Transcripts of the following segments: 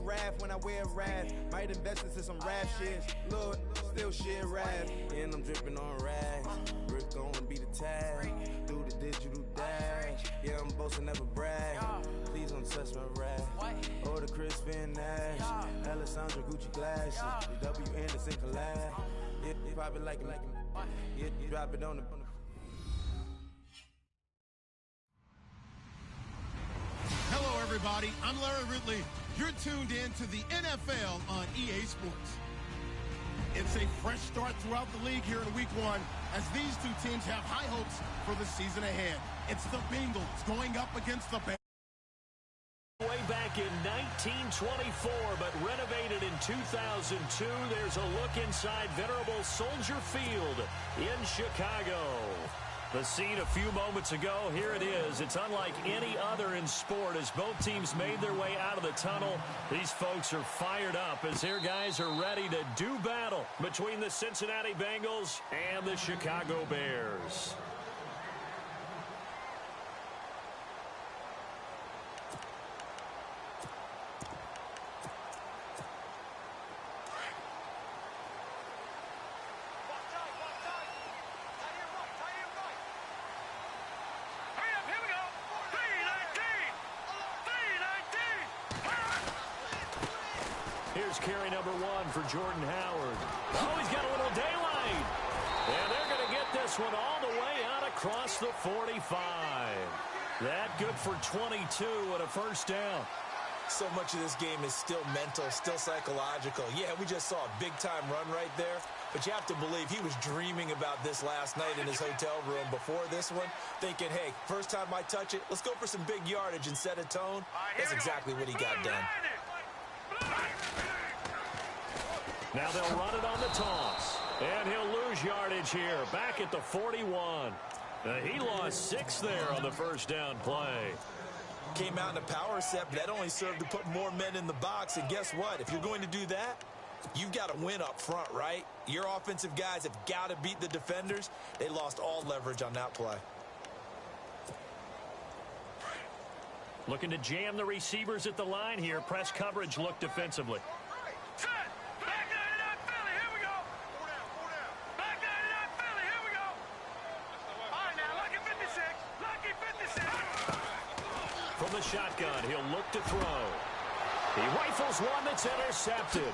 wrath when I wear wrath. Might invest into some rap shit. Lord, still shit wrath. And I'm dripping on rags. Rick gonna be the tag. Through the digital dash. Yeah, I'm boasting, never brag. Please don't touch my rap. Or the Chris Van Nash. Alessandra Gucci glasses. The W Anderson collab. Yeah, pop it like it. Yeah, drop it on the. Hello, everybody. I'm Larry Ridley. You're tuned in to the NFL on EA Sports. It's a fresh start throughout the league here in Week 1 as these two teams have high hopes for the season ahead. It's the Bengals going up against the Bears. Way back in 1924, but renovated in 2002. There's a look inside venerable Soldier Field in Chicago. The scene a few moments ago, here it is. It's unlike any other in sport as both teams made their way out of the tunnel. These folks are fired up as their guys are ready to do battle between the Cincinnati Bengals and the Chicago Bears. Here's carry number 1 for Jordan Howard. Oh, he's got a little daylight. And they're going to get this one all the way out across the 45. That good for 22 and a first down. So much of this game is still mental, still psychological. Yeah, we just saw a big-time run right there, but you have to believe he was dreaming about this last night in his hotel room before this one, thinking, hey, first time I touch it, let's go for some big yardage and set a tone. That's exactly what he got done. Now they'll run it on the toss, and he'll lose yardage here, back at the 41. He lost 6 there on the first down play. Came out in a power set, but that only served to put more men in the box. And guess what? If you're going to do that, you've got to win up front, right? Your offensive guys have got to beat the defenders. They lost all leverage on that play. Looking to jam the receivers at the line here. Press coverage look defensively. From the shotgun, he'll look to throw. He rifles one that's intercepted.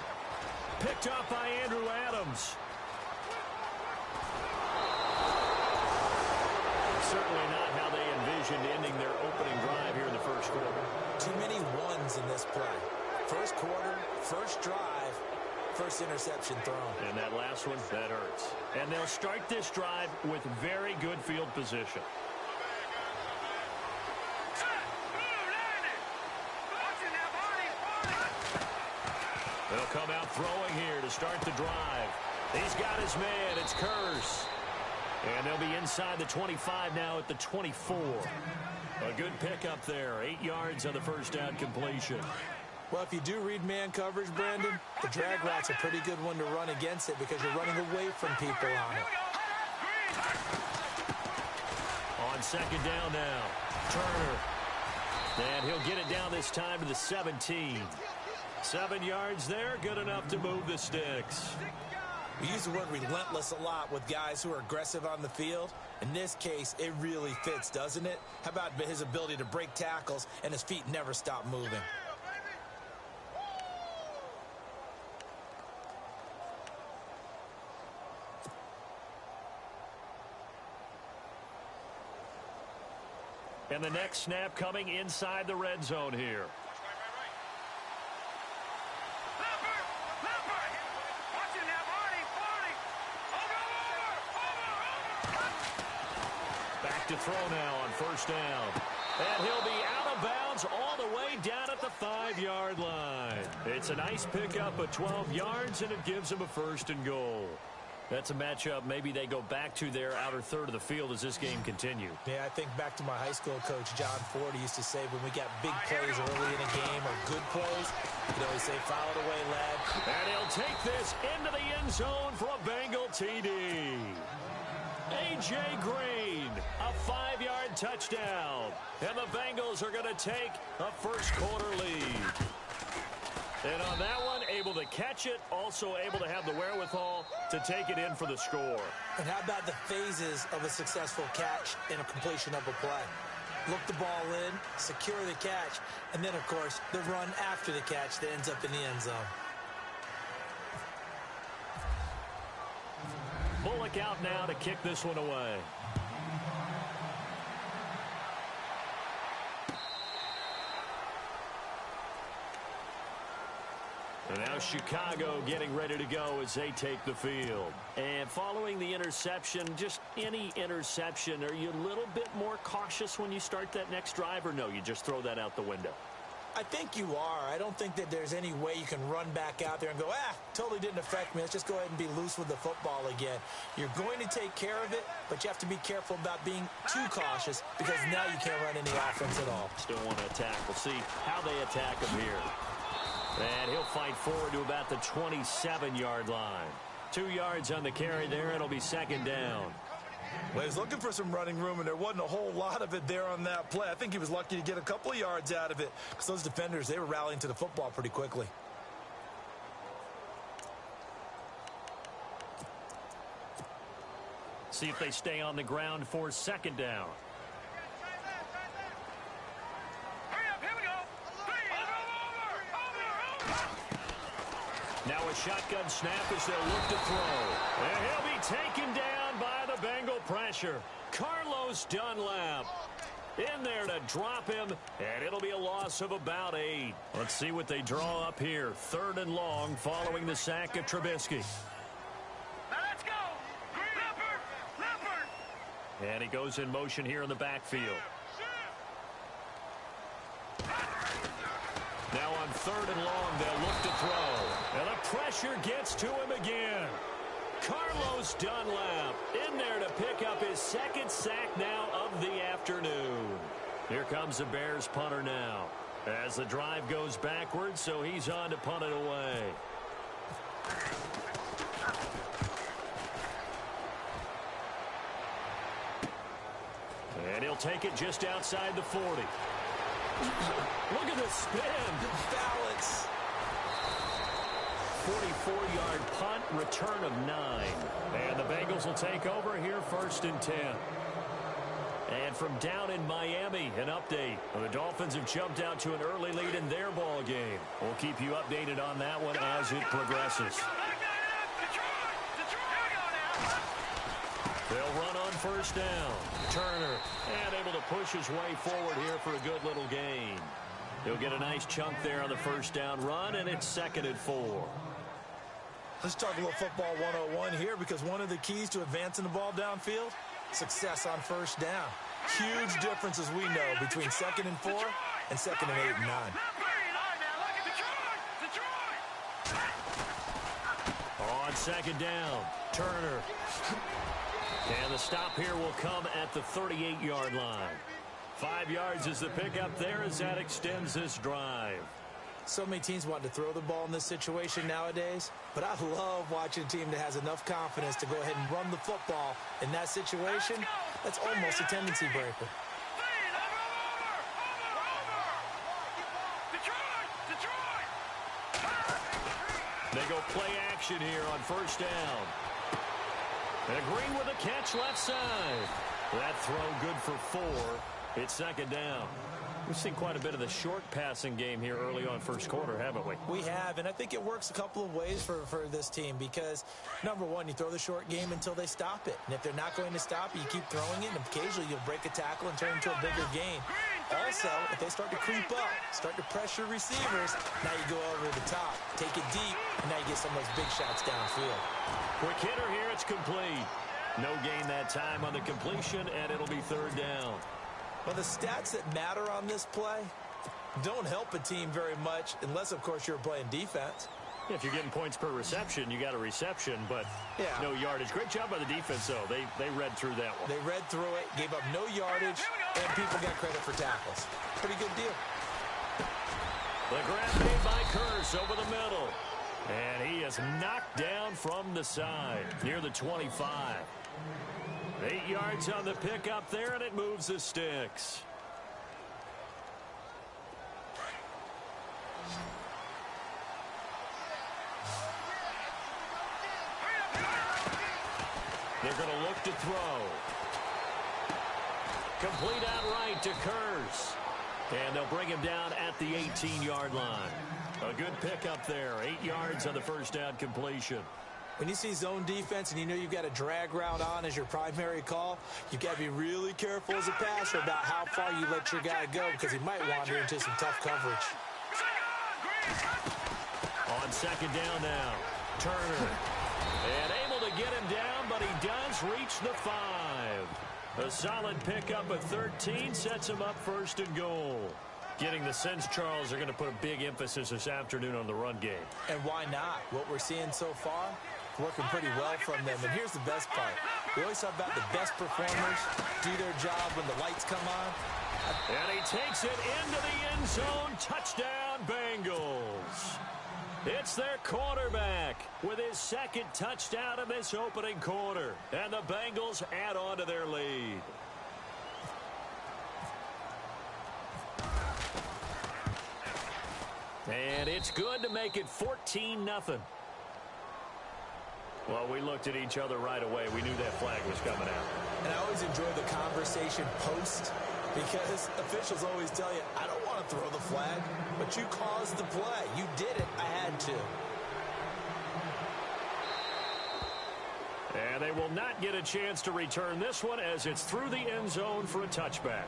Picked up by Andrew Adams. Certainly not how they envisioned ending their opening drive here in the first quarter. Too many ones in this play. First quarter, first drive, first interception thrown. And that last one, that hurts. And they'll start this drive with very good field position. They'll come out throwing here to start the drive. He's got his man. It's Kearse. And they'll be inside the 25 now at the 24. A good pickup there. 8 yards on the first down completion. Well, if you do read man coverage, Brandon, the drag route's a pretty good one to run against it because you're running away from people on it. On second down now, Turner. And he'll get it down this time to the 17. 7 yards there, good enough to move the sticks. We use the word relentless a lot with guys who are aggressive on the field. In this case, it really fits, doesn't it? How about his ability to break tackles and his feet never stop moving? And the next snap coming inside the red zone here. Back to throw now on first down. And he'll be out of bounds all the way down at the 5-yard line. It's a nice pickup of 12 yards, and it gives him a first and goal. That's a matchup maybe they go back to their outer third of the field as this game continues. Yeah, I think back to my high school coach, John Ford, used to say when we got big plays early in a game or good plays, he'd always say, foul it away, lad. And he'll take this into the end zone for a Bengal TD. A.J. Green, a 5-yard touchdown. And the Bengals are going to take a first quarter lead. And on that one, able to catch it, also able to have the wherewithal to take it in for the score. And how about the phases of a successful catch and a completion of a play? Look the ball in, secure the catch, and then, of course, the run after the catch that ends up in the end zone. Bullock out now to kick this one away. And now Chicago getting ready to go as they take the field. And following the interception, just any interception, are you a little bit more cautious when you start that next drive, or no, you just throw that out the window? I think you are. I don't think that there's any way you can run back out there and go, totally didn't affect me. Let's just go ahead and be loose with the football again. You're going to take care of it, but you have to be careful about being too cautious because now you can't run any offense at all. Still want to attack. We'll see how they attack him here. And he'll fight forward to about the 27-yard line. 2 yards on the carry there. It'll be second down. Well, he was looking for some running room, and there wasn't a whole lot of it there on that play. I think he was lucky to get a couple of yards out of it because those defenders, they were rallying to the football pretty quickly. See if they stay on the ground for second down. Now a shotgun snap as they'll look to throw. And he'll be taken down by the Bengal pressure. Carlos Dunlap in there to drop him, and it'll be a loss of about 8. Let's see what they draw up here. 3rd and long following the sack of Trubisky. Let's go! Leopard! And he goes in motion here in the backfield. Now on 3rd and long, they'll look to throw. And the pressure gets to him again. Carlos Dunlap in there to pick up his 2nd sack now of the afternoon. Here comes the Bears punter now. As the drive goes backwards, so he's on to punt it away. And he'll take it just outside the 40. Look at the spin. The balance. 44-yard punt, return of 9. And the Bengals will take over here 1st and 10. And from down in Miami, an update. The Dolphins have jumped out to an early lead in their ball game. We'll keep you updated on that one as it progresses. They'll run on 1st down. Turner, and able to push his way forward here for a good little gain. He'll get a nice chunk there on the 1st down run, and it's 2nd and 4. Let's talk a little football 101 here, because one of the keys to advancing the ball downfield, success on 1st down. Huge difference, as we know, between 2nd and 4 and 2nd and 8 and 9. On 2nd down, Turner. And the stop here will come at the 38-yard line. 5 yards is the pickup there as that extends this drive. So many teams want to throw the ball in this situation nowadays, but I love watching a team that has enough confidence to go ahead and run the football in that situation. That's almost a tendency breaker. They go play action here on 1st down. And Green with a catch left side. That throw good for 4. It's 2nd down. We've seen quite a bit of the short passing game here early on 1st quarter, haven't we? We have, and I think it works a couple of ways for this team because, number one, you throw the short game until they stop it. And if they're not going to stop it, you keep throwing it, and occasionally you'll break a tackle and turn it into a bigger gain. Also, if they start to creep up, start to pressure receivers, now you go over the top, take it deep, and now you get some of those big shots downfield. Quick hitter here, it's complete. No gain that time on the completion, and it'll be 3rd down. Well, the stats that matter on this play don't help a team very much unless, of course, you're playing defense. If you're getting points per reception, you got a reception, but no yardage. Great job by the defense, though. They read through that one. They read through it, gave up no yardage, and people got credit for tackles. Pretty good deal. The grab made by Kearse over the middle. And he is knocked down from the side near the 25. 8 yards on the pickup there, and it moves the sticks. They're going to look to throw. Complete outright to Kearse. And they'll bring him down at the 18-yard line. A good pickup there. 8 yards on the first down completion. When you see zone defense and you know you've got a drag route on as your primary call, you've got to be really careful as a passer about how far you let your guy go because he might wander into some tough coverage. On second down now, Turner. And able to get him down, but he does reach the 5. A solid pickup at 13 sets him up first and goal. Getting the sense, Charles, are going to put a big emphasis this afternoon on the run game. And why not? What we're seeing so far, working pretty well from them. And here's the best part. We always talk about the best performers do their job when the lights come on. And he takes it into the end zone. Touchdown, Bengals. It's their quarterback with his second touchdown in this opening quarter. And the Bengals add on to their lead. And it's good to make it 14-0. Well, we looked at each other right away. We knew that flag was coming out. And I always enjoy the conversation post because officials always tell you, I don't want to throw the flag, but you caused the play. You did it. I had to. And they will not get a chance to return this one as it's through the end zone for a touchback.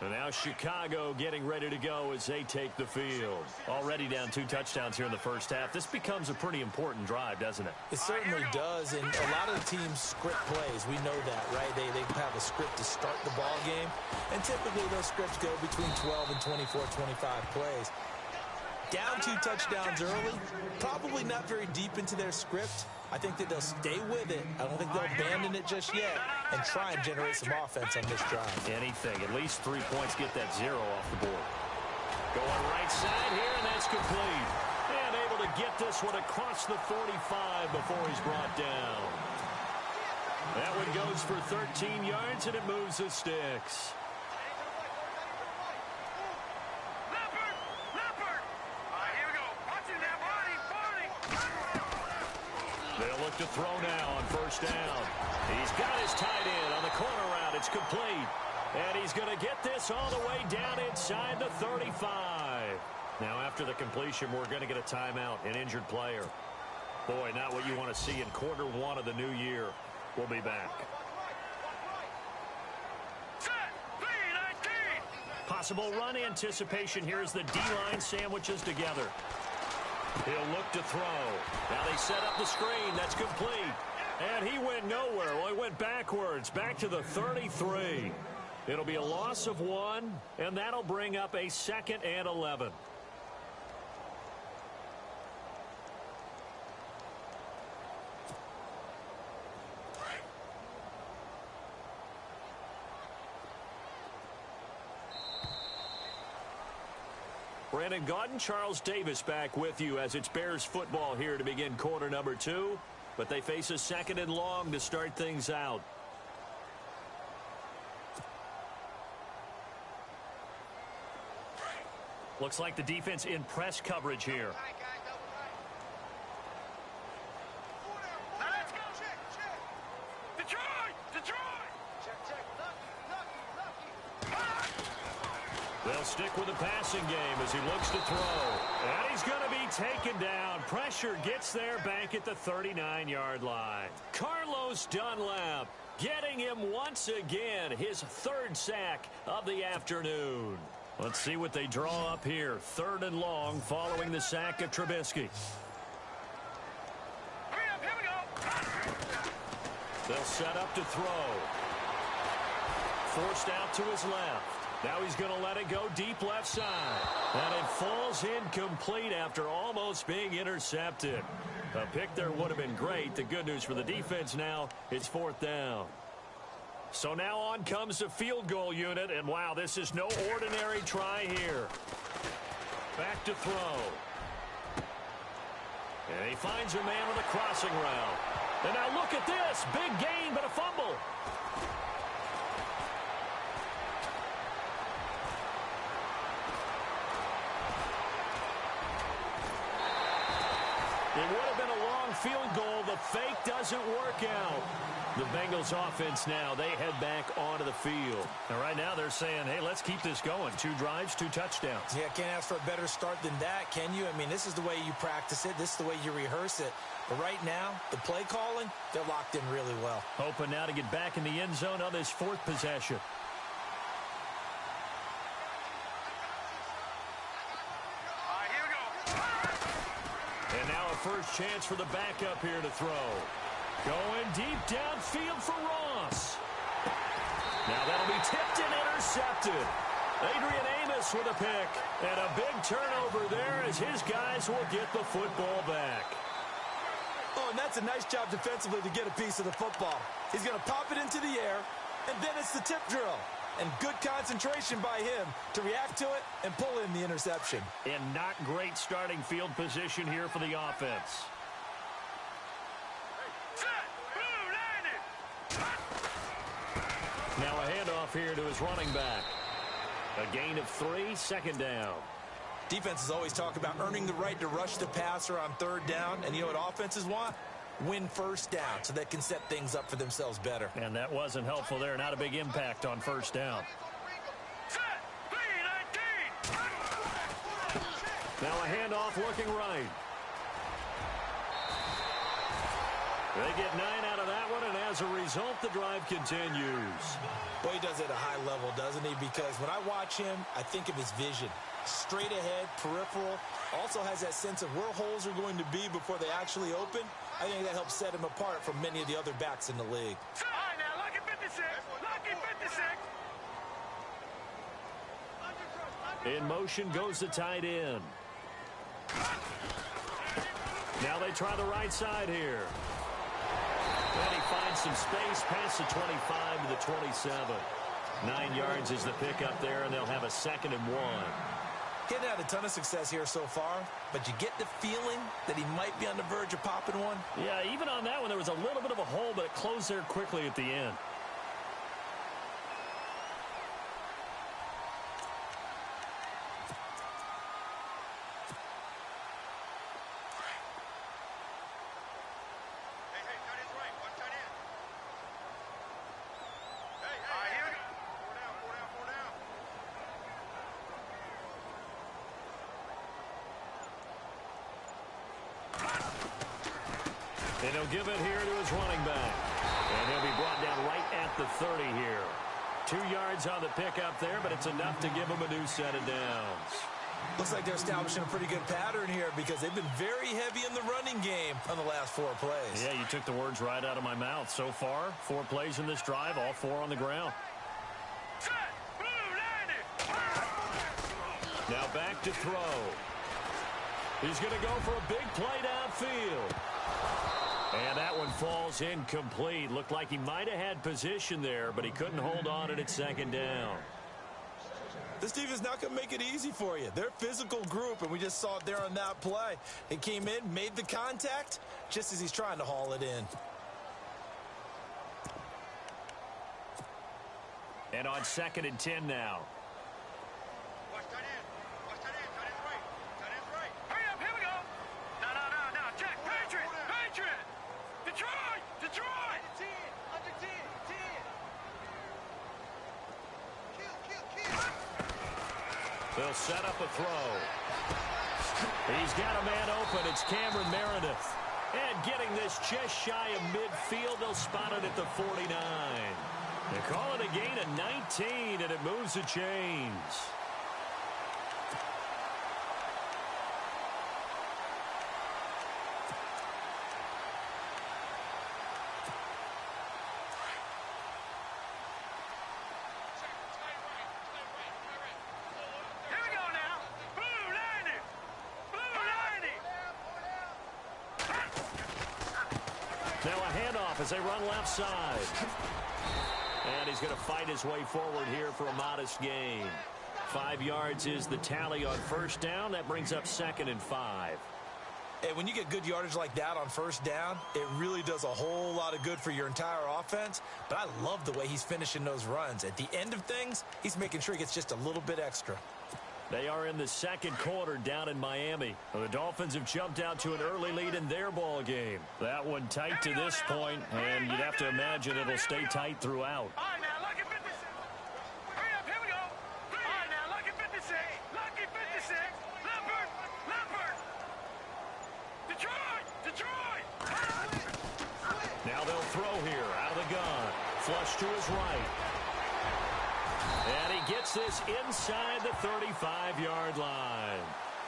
And now Chicago getting ready to go as they take the field. Already down 2 touchdowns here in the first half. This becomes a pretty important drive, doesn't it? It certainly does, and a lot of the teams script plays. We know that, right? They have a script to start the ball game, and typically those scripts go between 12 and 24, 25 plays. Down 2 touchdowns early, probably not very deep into their script. I think that they'll stay with it. I don't think they'll abandon it just yet and try and generate some offense on this drive. Anything. At least 3 points, get that 0 off the board. Going right side here, and that's complete. And able to get this one across the 45 before he's brought down. That one goes for 13 yards, and it moves the sticks. They'll look to throw now on first down. He's got his tight end on the corner route. It's complete. And he's going to get this all the way down inside the 35. Now, after the completion, we're going to get a timeout, an injured player. Boy, not what you want to see in quarter 1 of the new year. We'll be back. Possible run anticipation here as the D-line sandwiches together. He'll look to throw. Now they set up the screen. That's complete. And he went nowhere. Well, he went backwards, back to the 33. It'll be a loss of 1, and that'll bring up a 2nd and 11. Brandon Gaudin, Charles Davis back with you as it's Bears football here to begin quarter number 2. But they face a 2nd and long to start things out. Looks like the defense in press coverage here. They'll stick with the passing game as he looks to throw. And he's going to be taken down. Pressure gets there back at the 39-yard line. Carlos Dunlap getting him once again, his 3rd sack of the afternoon. Let's see what they draw up here. 3rd and long following the sack of Trubisky. They'll set up to throw. Forced out to his left. Now he's going to let it go deep left side. And it falls incomplete after almost being intercepted. A pick there would have been great. The good news for the defense now, it's 4th down. So now on comes the field goal unit. And wow, this is no ordinary try here. Back to throw. And he finds a man with a crossing route. And now look at this. Big gain, but a fumble. It would have been a long field goal. The fake doesn't work out. The Bengals offense now, they head back onto the field. And right now they're saying, hey, let's keep this going. 2 drives, 2 touchdowns. Yeah, can't ask for a better start than that, can you? I mean, this is the way you practice it. This is the way you rehearse it. But right now, the play calling, they're locked in really well. Hoping now to get back in the end zone on this 4th possession. And now a first chance for the backup here to throw. Going deep downfield for Ross. Now that'll be tipped and intercepted. Adrian Amos with a pick. And a big turnover there as his guys will get the football back. Oh, and that's a nice job defensively to get a piece of the football. He's going to pop it into the air, and then it's the tip drill. And good concentration by him to react to it and pull in the interception. And not great starting field position here for the offense. Now a handoff here to his running back. A gain of 3, 2nd down. Defenses always talk about earning the right to rush the passer on 3rd down. And you know what offenses want? Win 1st down so they can set things up for themselves better. And that wasn't helpful there. Not a big impact on 1st down. Now a handoff looking right. They get 9 out of that one, and as a result, the drive continues. Boy, he does it at a high level, doesn't he? Because when I watch him, I think of his vision. Straight ahead, peripheral. Also has that sense of where holes are going to be before they actually open. I think that helps set him apart from many of the other backs in the league. All right, now, lock at 56. Lock at 56. In motion goes the tight end. Now they try the right side here. And he finds some space past the 25 to the 27. 9 yards is the pickup there, and they'll have a 2nd and 1. Getting had a ton of success here so far, but you get the feeling that he might be on the verge of popping one. Yeah, even on that one, there was a little bit of a hole, but it closed there quickly at the end. And he'll give it here to his running back. And he'll be brought down right at the 30 here. 2 yards on the pickup there, but it's enough to give him a new set of downs. Looks like they're establishing a pretty good pattern here because they've been very heavy in the running game on the last 4 plays. Yeah, you took the words right out of my mouth. So far, 4 plays in this drive, all 4 on the ground. Now back to throw. He's going to go for a big play downfield. And that one falls incomplete. Looked like he might have had position there, but he couldn't hold on at 2nd down. This team is not going to make it easy for you. They're a physical group, and we just saw it there on that play. He came in, made the contact, just as he's trying to haul it in. And on 2nd and 10 now. Watch tight end. Watch tight end. Tight end's right. Tight end's right. Hurry up. Here we go. No. Jack, Patriot. Patriot. Detroit. Detroit. Under 10. Under 10. 10. Kill. They'll set up a throw. He's got a man open. It's Cameron Meredith. And getting this just shy of midfield, they'll spot it at the 49. They call it a gain of 19, and it moves the chains. Here we go now. Blue 90. Blue 90. Now a handoff as they run left side. And he's going to fight his way forward here for a modest gain. 5 yards is the tally on first down. That brings up 2nd and 5. And when you get good yardage like that on first down, it really does a whole lot of good for your entire offense. But I love the way he's finishing those runs. At the end of things, he's making sure he gets just a little bit extra. They are in the second quarter down in Miami. The Dolphins have jumped out to an early lead in their ball game. That one tight to this point, and you'd have to imagine it'll stay tight throughout. All right, now, lucky 56. Hurry up, here we go. All right, now, lucky 56. Lucky 56. Leopard. Detroit. Now they'll throw here out of the gun. Flush to his right. And he gets this inside the 35-yard line.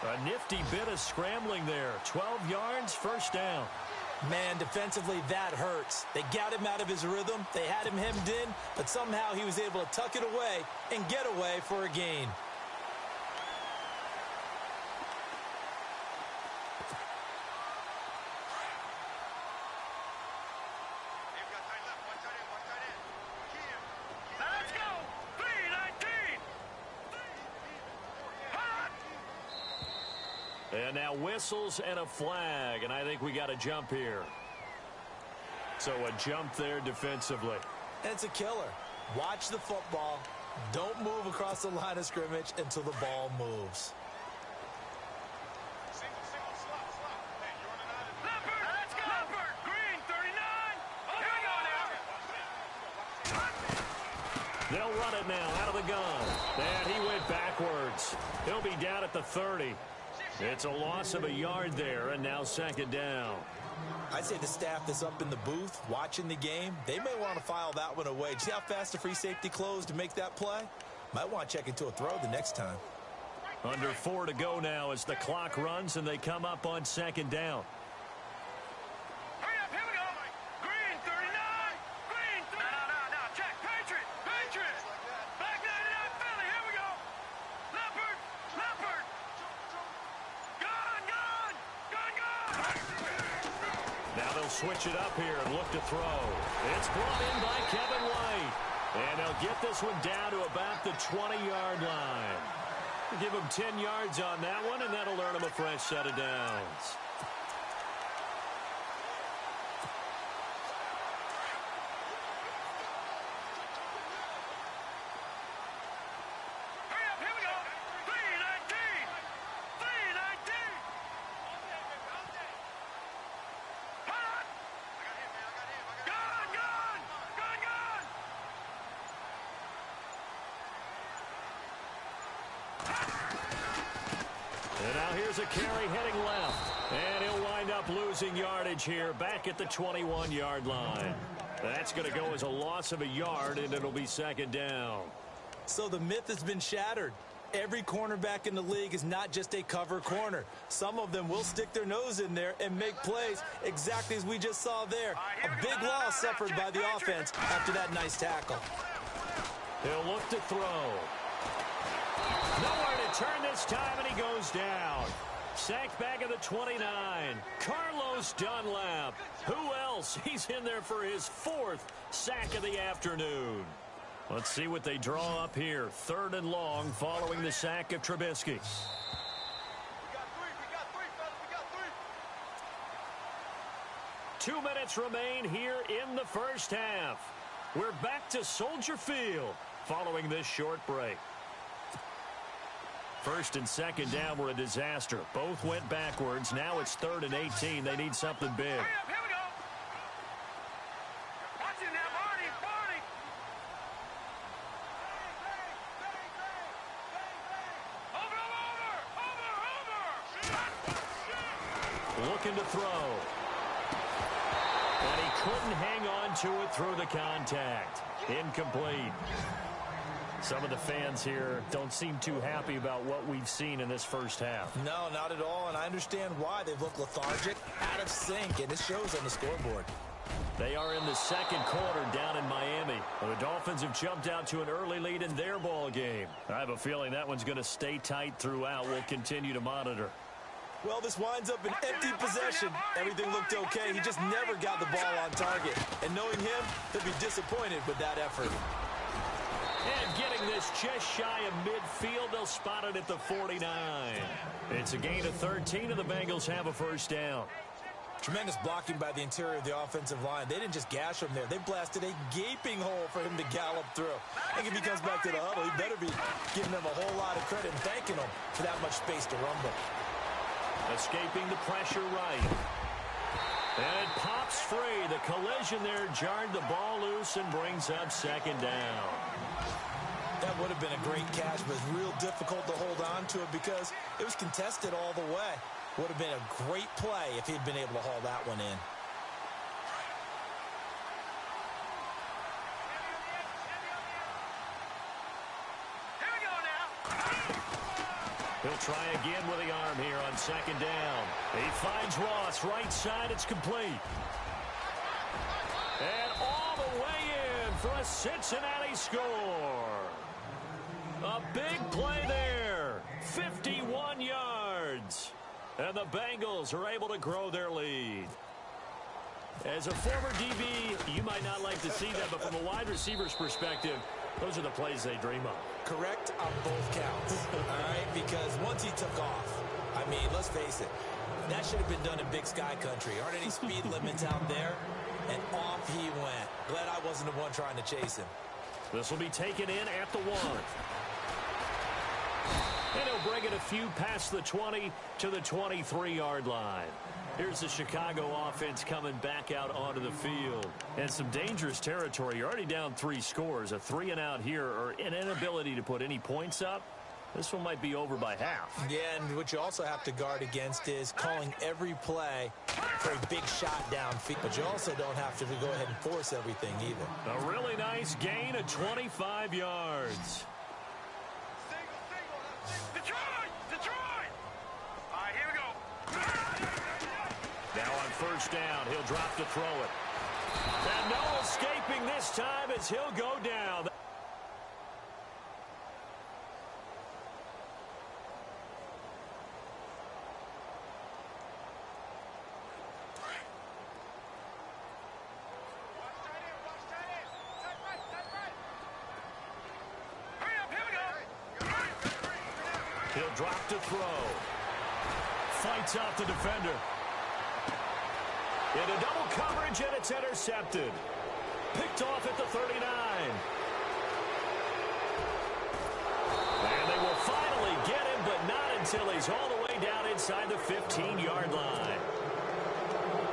A nifty bit of scrambling there. 12 yards, first down. Man, defensively, that hurts. They got him out of his rhythm. They had him hemmed in, but somehow he was able to tuck it away and get away for a gain. Let's go. 3-19. And now whistles and a flag, and I think we got a jump here. So a jump there defensively. And it's a killer. Watch the football. Don't move across the line of scrimmage until the ball moves. Leopard. Let's go. Leopard. Green, 39. Here we go now. They'll run it now out of the gun. And he went backwards. He'll be down at the 30. It's a loss of a yard there, and now second down. I'd say the staff that's up in the booth watching the game, they may want to file that one away. See how fast the free safety closed to make that play? Might want to check into a throw the next time. Under 4 to go now as the clock runs and they come up on second down. Hurry up, here we go. Green, 39. Green, 39. No. Check. Patriot. Back 99, Philly. Here we go. Leopard. Gun. Now they'll switch it up here and look to throw. It's brought in by Kevin White. And they'll get this one down to about the 20-yard line. Give him 10 yards on that one, and that'll earn him a fresh set of downs. Hurry up, here we go. 3-19. Hot. Gun. And now here's a carry heading left. And he'll wind up losing yardage here back at the 21-yard line. That's going to go as a loss of a yard, and it'll be second down. So the myth has been shattered. Every cornerback in the league is not just a cover corner. Some of them will stick their nose in there and make plays exactly as we just saw there. A big loss suffered by the offense after that nice tackle. He'll look to throw. Nowhere to turn this time, and he goes down. Sacked back at the 29. Carlos Dunlap. Who else? He's in there for his 4th sack of the afternoon. Let's see what they draw up here. 3rd and long following the sack of Trubisky. We got three, fellas. We got 3. 2 minutes remain here in the first half. We're back to Soldier Field following this short break. 1st and 2nd down were a disaster. Both went backwards. Now it's 3rd and 18. They need something big. Hurry up, here we go. Watch it now, Barney. Over. Looking to throw. And he couldn't hang on to it through the contact. Incomplete. Some of the fans here don't seem too happy about what we've seen in this first half. No, not at all, and I understand why. They've looked lethargic, out of sync, and it shows on the scoreboard. They are in the second quarter down in Miami. The Dolphins have jumped out to an early lead in their ball game. I have a feeling that one's going to stay tight throughout. We'll continue to monitor. Well, this winds up an empty possession. Everything looked okay. He just never got the ball on target. And knowing him, he'll be disappointed with that effort. And getting this just shy of midfield, they'll spot it at the 49. It's a gain of 13, and the Bengals have a first down. Tremendous blocking by the interior of the offensive line. They didn't just gash him there. They blasted a gaping hole for him to gallop through. I think if he comes back to the huddle, he better be giving them a whole lot of credit and thanking them for that much space to rumble. Escaping the pressure right. And pops free. The collision there jarred the ball loose and brings up second down. That would have been a great catch, but it's real difficult to hold on to it because it was contested all the way. Would have been a great play if he'd been able to haul that one in. Here we go now. He'll try again with the arm here on second down. He finds Ross, right side, it's complete. And all the way in for a Cincinnati score. A big play there, 51 yards. And the Bengals are able to grow their lead. As a former DB, you might not like to see that, but from a wide receiver's perspective, those are the plays they dream of. Correct on both counts, all right? Because once he took off, I mean, let's face it, that should have been done in Big Sky Country. Aren't any speed limits out there? And off he went. Glad I wasn't the one trying to chase him. This will be taken in at the 1. And he'll bring it a few past the 20 to the 23-yard line. Here's the Chicago offense coming back out onto the field. And some dangerous territory. You're already down 3 scores. A 3-and-out here, or an inability to put any points up. This one might be over by half. Yeah, and what you also have to guard against is calling every play for a big shot downfield. But you also don't have to go ahead and force everything either. A really nice gain of 25 yards. Detroit! All right, here we go. Now on first down, he'll drop to throw it. And no escaping this time as he'll go down. He'll drop to throw. Fights off the defender. Into double coverage, and it's intercepted. Picked off at the 39. And they will finally get him, but not until he's all the way down inside the 15-yard line.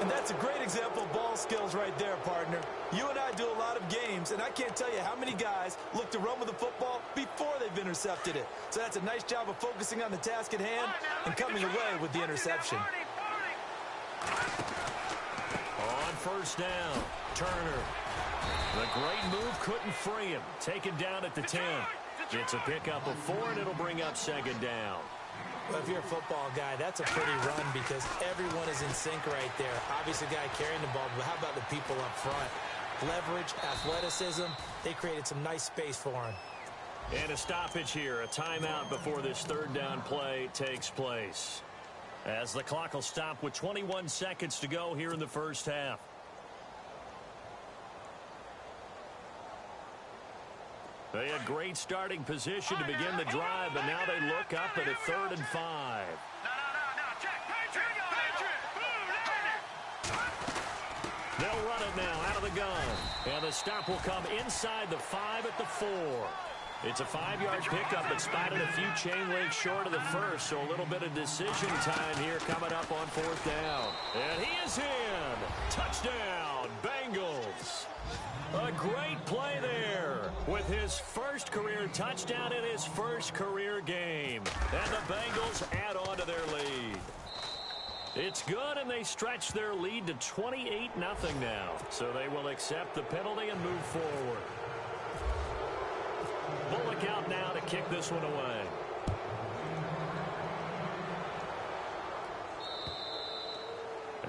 And that's a great example of ball skills right there, partner. You and I do a lot of games, and I can't tell you how many guys look to run with the football before they've intercepted it. So that's a nice job of focusing on the task at hand and coming away with the interception. On first down, Turner. The great move couldn't free him. Taken down at the 10. It's a pickup of 4, and it'll bring up second down. Well, if you're a football guy, that's a pretty run because everyone is in sync right there. Obviously, the guy carrying the ball, but how about the people up front? Leverage, athleticism, they created some nice space for him. And a stoppage here, a timeout before this third down play takes place. As the clock will stop with 21 seconds to go here in the first half. They had great starting position to begin the drive, but now they look up at a 3rd and 5. No, Jack, Patriot! They'll run it now out of the gun. And the stop will come inside the 5 at the 4. It's a 5-yard pickup, but spotted a few chain links short of the first, so a little bit of decision time here coming up on 4th down. And he is in. Touchdown, Bengals. A great play there with his first career touchdown in his first career game. And the Bengals add on to their lead. It's good, and they stretch their lead to 28-0 now. So they will accept the penalty and move forward. Bullock out now to kick this one away.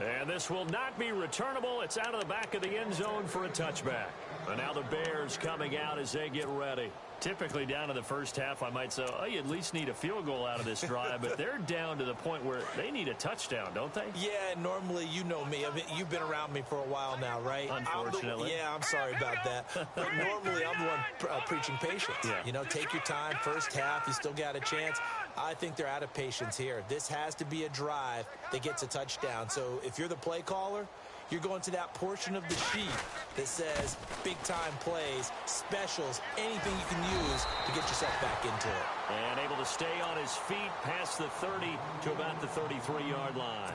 And this will not be returnable. It's out of the back of the end zone for a touchback. And now the Bears coming out as they get ready. Typically down to the first half, I might say, oh, you at least need a field goal out of this drive, but they're down to the point where they need a touchdown, don't they? Yeah, normally, you know me. I mean, you've been around me for a while now, right? Unfortunately. I'm sorry about that. But normally, I'm the one preaching patience. Yeah. You know, take your time. First half, you still got a chance. I think they're out of patience here. This has to be a drive that gets a touchdown. So if you're the play caller, you're going to that portion of the sheet that says big-time plays, specials, anything you can use to get yourself back into it. And able to stay on his feet past the 30 to about the 33-yard line.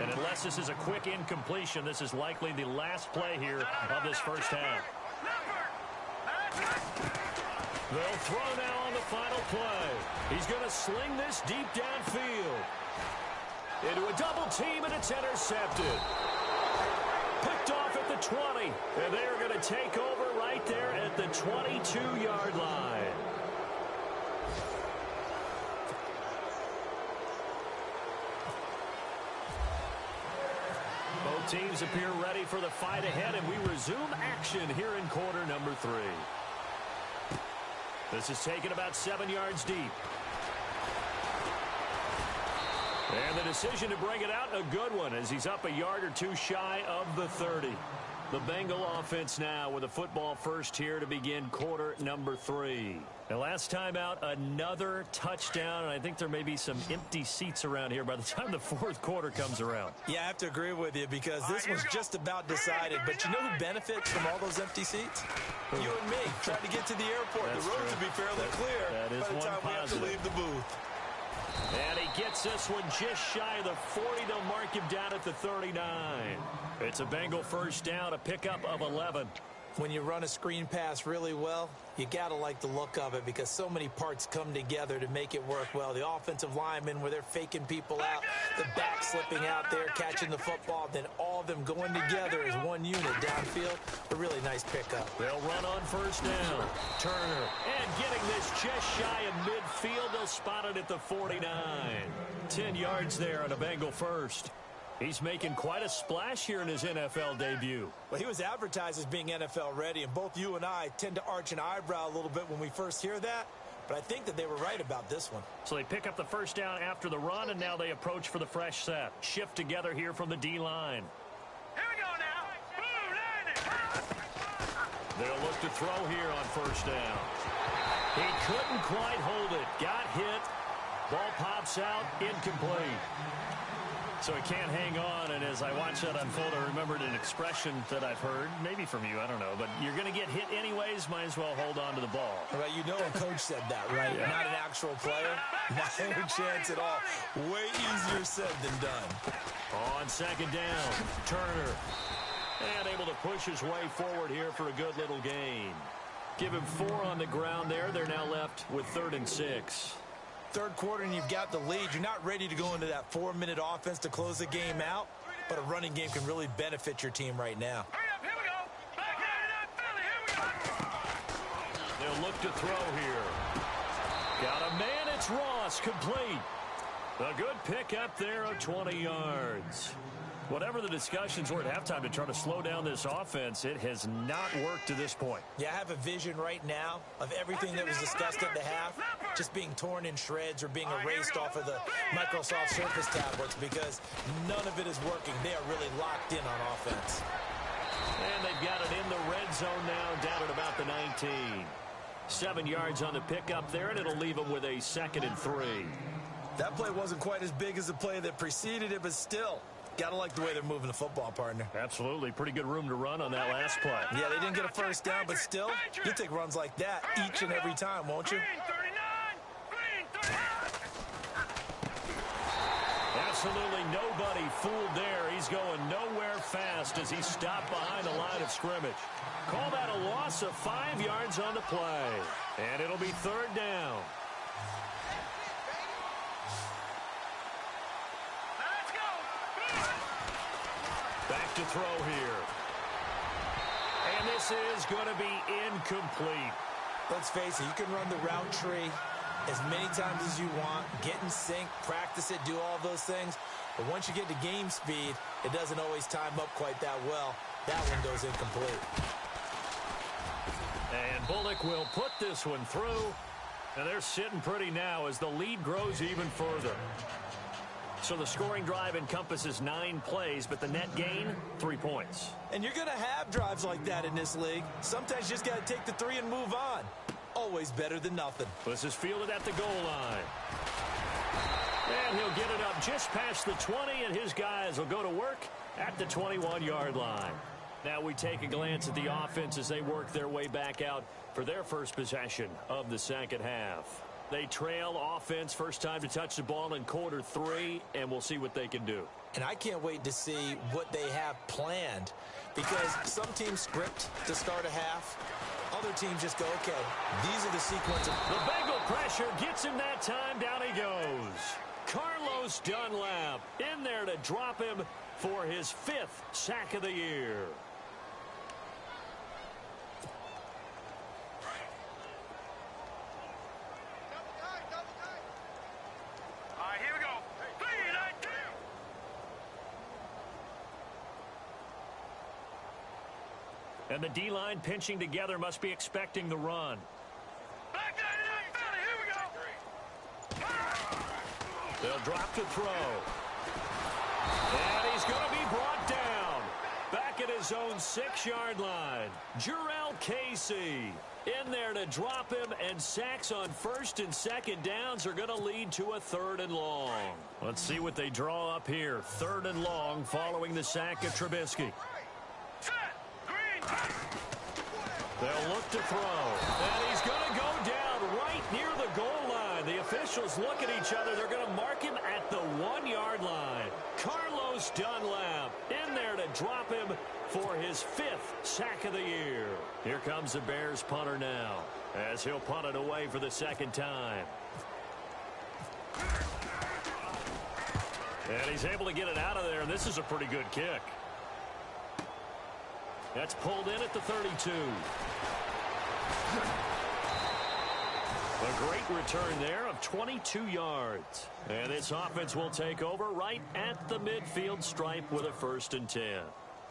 And unless this is a quick incompletion, this is likely the last play here of this first half. They'll throw now on the final play. He's going to sling this deep downfield. Into a double team, and it's intercepted. Picked off at the 20, and they are going to take over right there at the 22-yard line. Both teams appear ready for the fight ahead, and we resume action here in quarter number 3. This is taken about 7 yards deep. And the decision to bring it out, a good one, as he's up a yard or two shy of the 30. The Bengal offense now with a football first here to begin quarter number 3. Now, last time out, another touchdown, and I think there may be some empty seats around here by the time the fourth quarter comes around. Yeah, I have to agree with you because this one's just about decided. But you know who benefits from all those empty seats? You and me, trying to get to the airport. That's the roads true. will be fairly clear that is by the one time we have to positive. leave the booth. And he gets this one just shy of the 40. They'll mark him down at the 39. It's a Bengal first down, a pickup of 11. When you run a screen pass really well, you got to like the look of it because so many parts come together to make it work well. The offensive linemen, where they're faking people out, the back slipping out there, catching the football, then all of them going together as one unit downfield. A really nice pickup. They'll run on first down. Turner, and getting this just shy of midfield. They'll spot it at the 49. 10 yards there on a Bengal first. He's making quite a splash here in his NFL debut. Well, he was advertised as being NFL ready, and both you and I tend to arch an eyebrow a little bit when we first hear that, but I think that they were right about this one. So they pick up the first down after the run, and now they approach for the fresh set. Shift together here from the D-line. Here we go now. Blue landing. They'll look to throw here on first down. He couldn't quite hold it. Got hit. Ball pops out. Incomplete. So he can't hang on, and as I watch that unfold, I remembered an expression that I've heard, maybe from you, I don't know, but you're going to get hit anyways, might as well hold on to the ball. Right, you know a coach said that, right? Yeah. Not an actual player. Not a chance at all. Way easier said than done. On second down, Turner. And able to push his way forward here for a good little gain. Give him 4 on the ground there. They're now left with 3rd and 6. Third quarter and you've got the lead. You're not ready to go into that 4-minute offense to close the game out, but a running game can really benefit your team right now. Hurry up, here we go. Backhand it up, Philly, here we go. They'll look to throw here. Got a man, it's Ross, complete. A good pickup there of 20 yards. Whatever the discussions were at halftime to try to slow down this offense, it has not worked to this point. Yeah, I have a vision right now of everything that was discussed at the half just being torn in shreds or being erased off of the Microsoft Surface tablets because none of it is working. They are really locked in on offense. And they've got it in the red zone now, down at about the 19. 7 yards on the pickup there, and it'll leave them with a 2nd and 3. That play wasn't quite as big as the play that preceded it, but still, got to like the way they're moving the football, partner. Absolutely. Pretty good room to run on that last play. Yeah, they didn't get a first down, but still, you'll take runs like that each and every time, won't you? Green 39. Green 39. Absolutely nobody fooled there. He's going nowhere fast as he stopped behind the line of scrimmage. Call that a loss of 5 yards on the play. And it'll be 3rd down. Let's go. Back to throw here. And this is going to be incomplete. Let's face it, you can run the route tree as many times as you want, get in sync, practice it, do all those things. But once you get to game speed, it doesn't always time up quite that well. That one goes incomplete. Bullock will put this one through. And they're sitting pretty now as the lead grows even further. So the scoring drive encompasses 9 plays, but the net gain, 3 points. And you're going to have drives like that in this league. Sometimes you just got to take the 3 and move on. Always better than nothing. This is fielded at the goal line. And he'll get it up just past the 20, and his guys will go to work at the 21-yard line. Now we take a glance at the offense as they work their way back out for their first possession of the second half. They trail offense, first time to touch the ball in quarter 3, and we'll see what they can do. And I can't wait to see what they have planned, because some teams script to start a half. Other teams just go, okay, these are the sequences. The Bengal pressure gets him that time. Down he goes. Carlos Dunlap in there to drop him for his 5th sack of the year. All right, here we go. 3-19. And the D-line pinching together must be expecting the run. Back 99, Philly, here we go. They'll drop to throw. And he's going to be brought down. Back at his own 6-yard line. Jurrell Casey in there to drop him, and sacks on first and second downs are going to lead to a 3rd and long. Let's see what they draw up here. 3rd and long following the sack of Trubisky. Set. Green. They'll look to throw. And he's going to go down right near the goal line. The officials look at each other. They're going to mark him at the 1-yard line. Carlos Dunlap in there to drop him for his 5th sack of the year. Here comes the Bears punter now as he'll punt it away for the 2nd time. And he's able to get it out of there, and this is a pretty good kick. That's pulled in at the 32. A great return there of 22 yards. And this offense will take over right at the midfield stripe with a 1st and 10.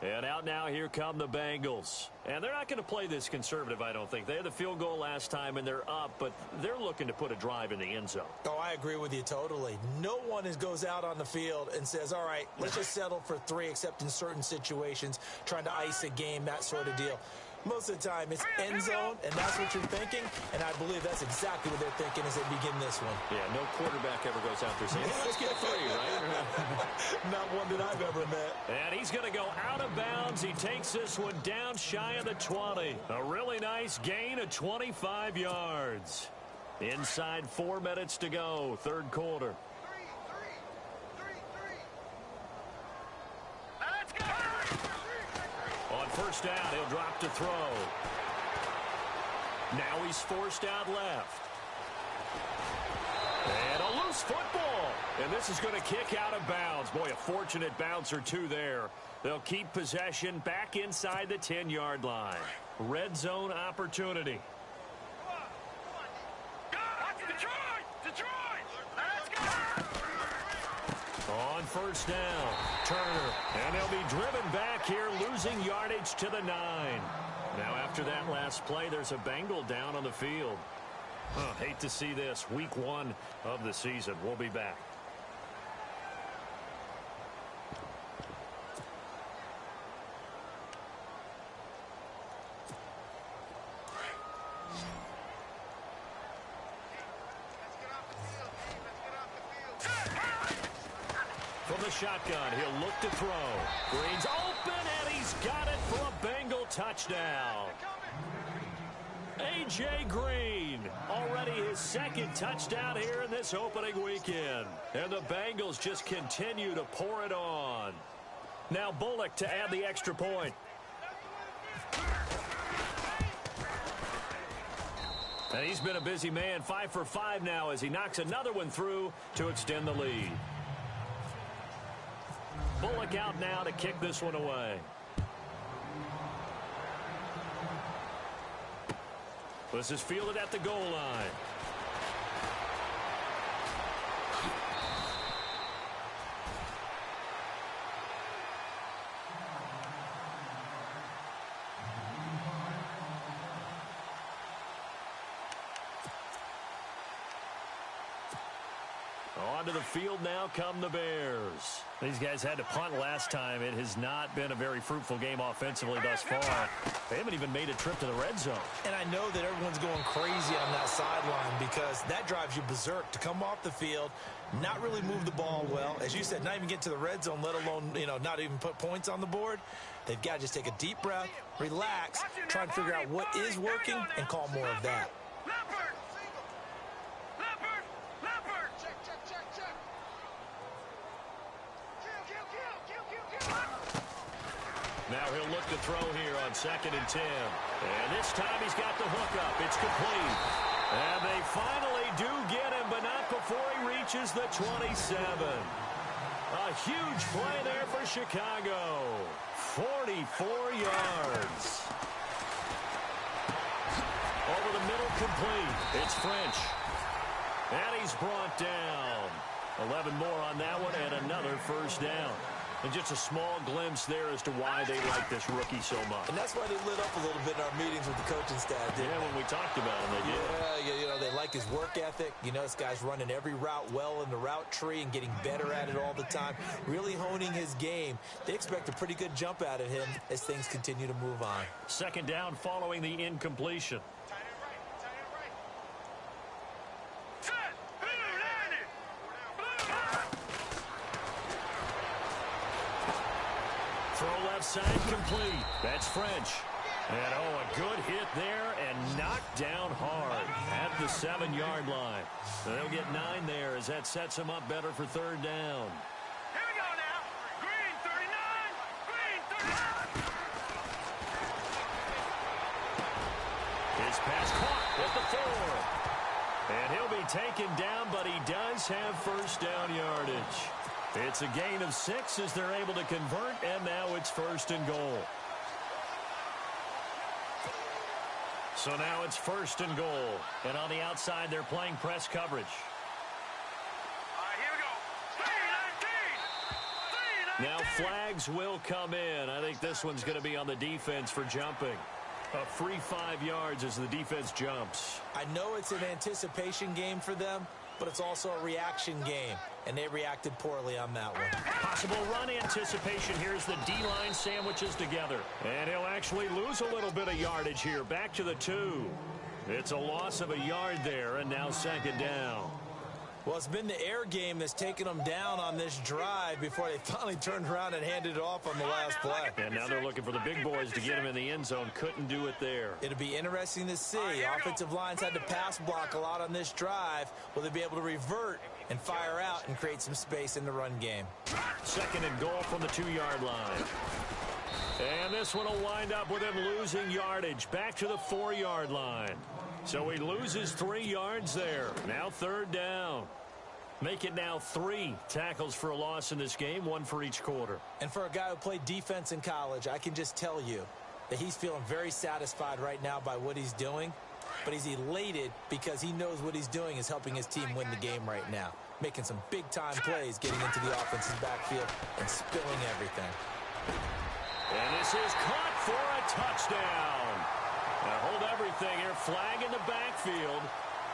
And out now, here come the Bengals. And they're not going to play this conservative, I don't think. They had the field goal last time, and they're up, but they're looking to put a drive in the end zone. Oh, I agree with you totally. No one goes out on the field and says, all right, let's just settle for 3, except in certain situations, trying to ice a game, that sort of deal. Most of the time, it's end zone, and that's what you're thinking, and I believe that's exactly what they're thinking as they begin this one. Yeah, no quarterback ever goes out there saying, hey, let's get 3, right? Not one that I've ever met. And he's going to go out of bounds. He takes this one down shy of the 20. A really nice gain of 25 yards. Inside 4 minutes to go, 3rd quarter. Let's go. On 1st down, he'll drop to throw. Now he's forced out left. And a loose football. And this is going to kick out of bounds. Boy, a fortunate bounce or 2 there. They'll keep possession back inside the 10-yard line. Red zone opportunity. Detroit! Let's go! On 1st down, Turner. And they'll be driven back here, losing yardage to the 9. Now after that last play, there's a Bengal down on the field. Hate to see this. Week 1 of the season. We'll be back. From the shotgun, he'll look to throw. Green's open, and he's got it for a Bengal touchdown. A.J. Green, already his 2nd touchdown here in this opening weekend. And the Bengals just continue to pour it on. Now Bullock to add the extra point. And he's been a busy man, 5 for 5 now as he knocks another one through to extend the lead. Bullock out now to kick this one away. This is fielded at the goal line. Onto the field now come the Bears. These guys had to punt last time. It has not been a very fruitful game offensively thus far. They haven't even made a trip to the red zone. And I know that everyone's going crazy on that sideline because that drives you berserk to come off the field, not really move the ball well. As you said, not even get to the red zone, let alone, not even put points on the board. They've got to just take a deep breath, relax, try and figure out what is working, and call more of that. Now he'll look to throw here on 2nd and 10. And this time he's got the hook up. It's complete. And they finally do get him, but not before he reaches the 27. A huge play there for Chicago. 44 yards. Over the middle, complete. It's French. And he's brought down. 11 more on that one and another first down. And just a small glimpse there as to why they like this rookie so much. And that's why they lit up a little bit in our meetings with the coaching staff. Yeah, when we talked about him, they did. Yeah, they like his work ethic. This guy's running every route well in the route tree and getting better at it all the time, really honing his game. They expect a pretty good jump out of him as things continue to move on. 2nd down following the incompletion. Throw left side complete. That's French. And a good hit there and knocked down hard at the 7-yard line. They'll get 9 there as that sets them up better for 3rd down. Here we go now. Green 39. Green 39. His pass caught at the 4. And he'll be taken down, but he does have first down yardage. It's a gain of 6 as they're able to convert, and now it's 1st and goal. So now it's 1st and goal. And on the outside, they're playing press coverage. All right, here we go. 3-19. 3-19. Now flags will come in. I think this one's going to be on the defense for jumping. A free 5 yards as the defense jumps. I know it's an anticipation game for them, but it's also a reaction game, and they reacted poorly on that one. Possible run anticipation. Here's the D-line sandwiches together. And he'll actually lose a little bit of yardage here. Back to the 2. It's a loss of a yard there, and now 2nd down. Well, it's been the air game that's taken them down on this drive before they finally turned around and handed it off on the last play. And now they're looking for the big boys to get him in the end zone. Couldn't do it there. It'll be interesting to see. Offensive lines had to pass block a lot on this drive. Will they be able to revert and fire out and create some space in the run game? 2nd and goal from the 2-yard line. And this one will wind up with him losing yardage. Back to the 4-yard line. So he loses 3 yards there. Now 3rd down. Make it now 3 tackles for a loss in this game, 1 for each quarter. And for a guy who played defense in college, I can just tell you that he's feeling very satisfied right now by what he's doing. But he's elated because he knows what he's doing is helping his team win the game right now. Making some big-time plays, getting into the offense's backfield, and spilling everything. And this is caught for a touchdown. Now hold everything here. Flag in the backfield.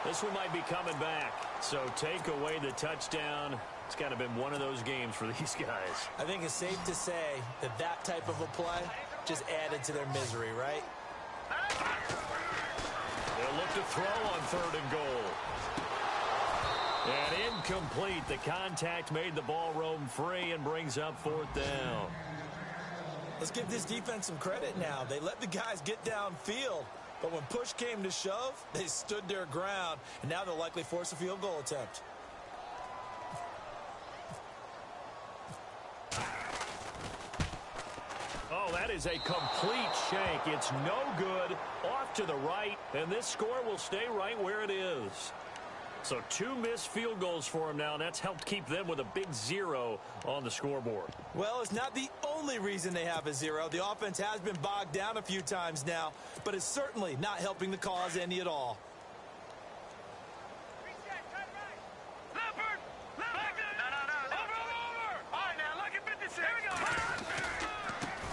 This one might be coming back. So take away the touchdown. It's kind of been one of those games for these guys. I think it's safe to say that that type of a play just added to their misery, right? They'll look to throw on 3rd and goal. And incomplete. The contact made the ball roam free and brings up 4th down. Let's give this defense some credit now. They let the guys get downfield. But when push came to shove, they stood their ground, and now they'll likely force a field goal attempt. Oh, that is a complete shank. It's no good. Off to the right, and this score will stay right where it is. So 2 missed field goals for him now, and that's helped keep them with a big 0 on the scoreboard. Well, it's not the only reason they have a 0. The offense has been bogged down a few times now, but it's certainly not helping the cause any at all.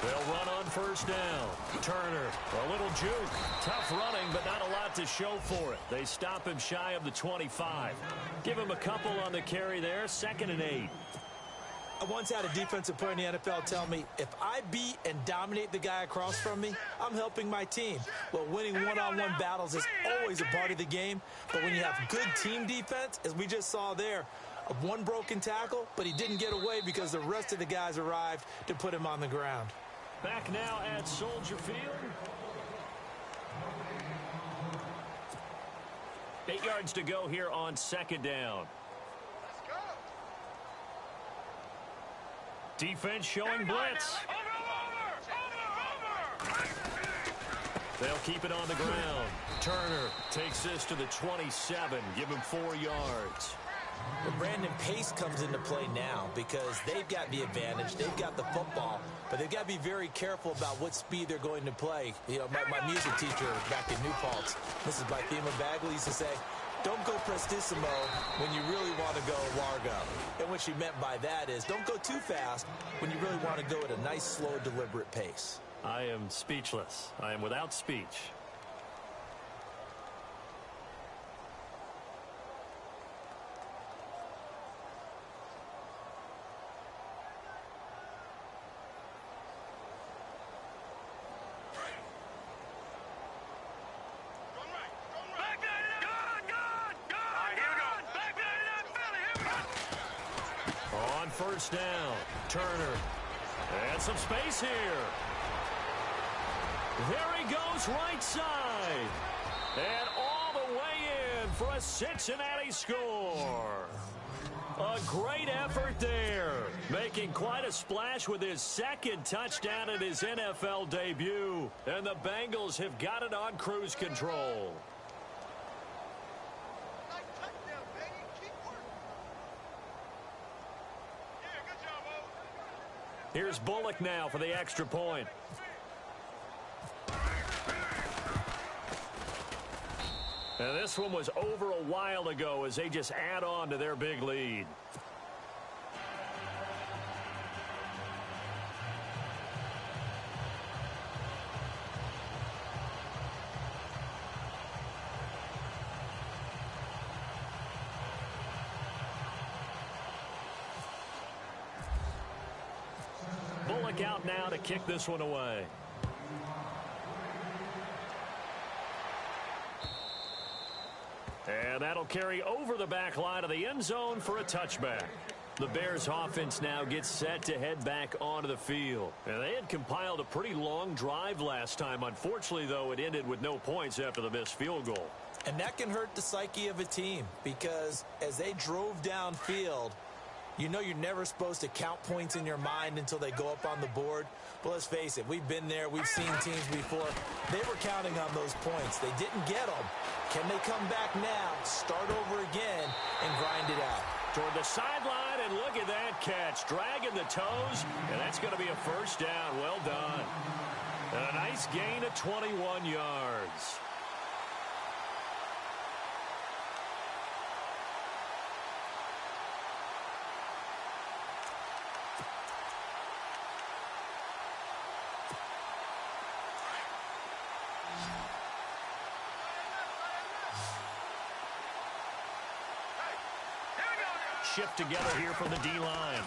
They'll run on first down. Turner, a little juke. Tough running, but not a lot to show for it. They stop him shy of the 25. Give him a couple on the carry there. 2nd and 8. I once had a defensive player in the NFL tell me, if I beat and dominate the guy across from me, I'm helping my team. Well, winning one-on-one battles is always a part of the game, but when you have good team defense, as we just saw there, one broken tackle, but he didn't get away because the rest of the guys arrived to put him on the ground. Back now at Soldier Field. 8 yards to go here on 2nd down. Defense showing blitz. They'll keep it on the ground. Turner takes this to the 27. Give him 4 yards. But Brandon, pace comes into play now because they've got the advantage. They've got the football, but they've got to be very careful about what speed they're going to play. You know, my music teacher back in New Paltz, Mrs. Bythema Bagley, used to say, don't go prestissimo when you really want to go largo. And what she meant by that is don't go too fast when you really want to go at a nice, slow, deliberate pace. I am speechless. I am without speech. First down. Turner. And some space here. There he goes right side. And all the way in for a Cincinnati score. A great effort there. Making quite a splash with his 2nd touchdown in his NFL debut. And the Bengals have got it on cruise control. Here's Bullock now for the extra point. And this one was over a while ago as they just add on to their big lead. Bullock out now to kick this one away. And that'll carry over the back line of the end zone for a touchback. The Bears offense now gets set to head back onto the field. And they had compiled a pretty long drive last time. Unfortunately, though, it ended with no points after the missed field goal. And that can hurt the psyche of a team because as they drove downfield, you know you're never supposed to count points in your mind until they go up on the board. But let's face it, we've been there. We've seen teams before. They were counting on those points. They didn't get them. Can they come back now, start over again, and grind it out? Toward the sideline, and look at that catch. Dragging the toes, and that's going to be a first down. Well done. And a nice gain of 21 yards. Shift together here from the D-line.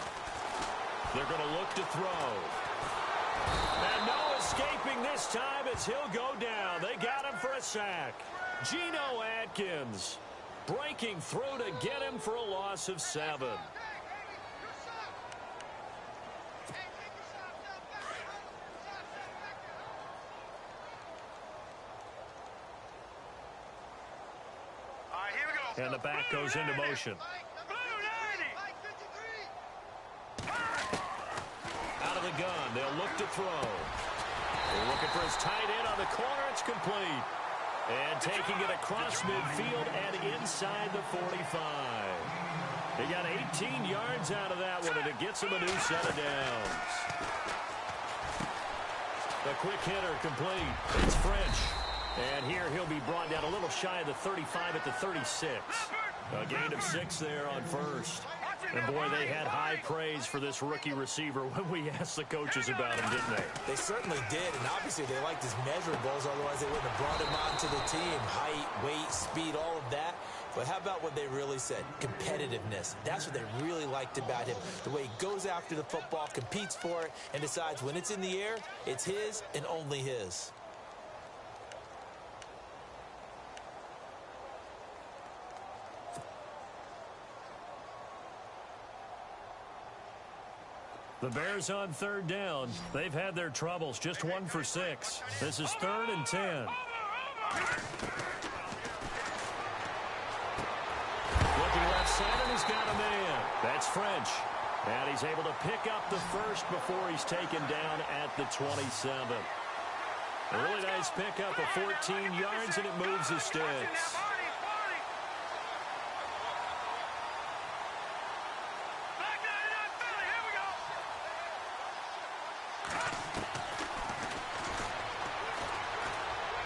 They're going to look to throw. And no escaping this time as he'll go down. They got him for a sack. Geno Atkins breaking through to get him for a loss of 7. And the back goes into motion. Out of the gun, they'll look to throw. They're looking for his tight end on the corner. It's complete. And taking it across midfield and inside the 45. He got 18 yards out of that one, and it gets him a new set of downs. The quick hitter complete. It's French. And here he'll be brought down a little shy of the 35 at the 36. A gain of 6 there on first. And boy, they had high praise for this rookie receiver when we asked the coaches about him, didn't they? They certainly did, and obviously they liked his measurables, otherwise they wouldn't have brought him onto the team. Height, weight, speed, all of that. But how about what they really said? Competitiveness. That's what they really liked about him. The way he goes after the football, competes for it, and decides when it's in the air, it's his and only his. The Bears on third down. They've had their troubles. Just 1 for 6. This is 3rd and 10. Looking left side, and he's got a man. That's French. And he's able to pick up the first before he's taken down at the 27. A really nice pickup of 14 yards, and it moves the sticks.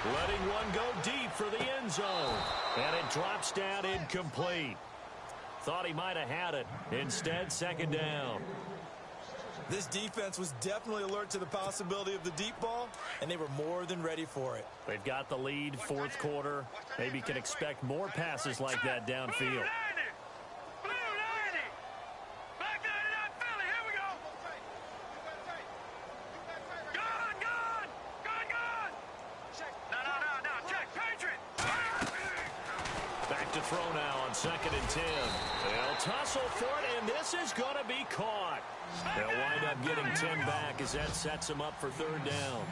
Letting one go deep for the end zone. And it drops down incomplete. Thought he might have had it. Instead, 2nd down. This defense was definitely alert to the possibility of the deep ball, and they were more than ready for it. They've got the lead, 4th quarter. Maybe can expect more passes like that downfield. Throw now on 2nd and 10. They'll tussle for it, and this is going to be caught. They'll wind up getting 10 back as that sets him up for 3rd down.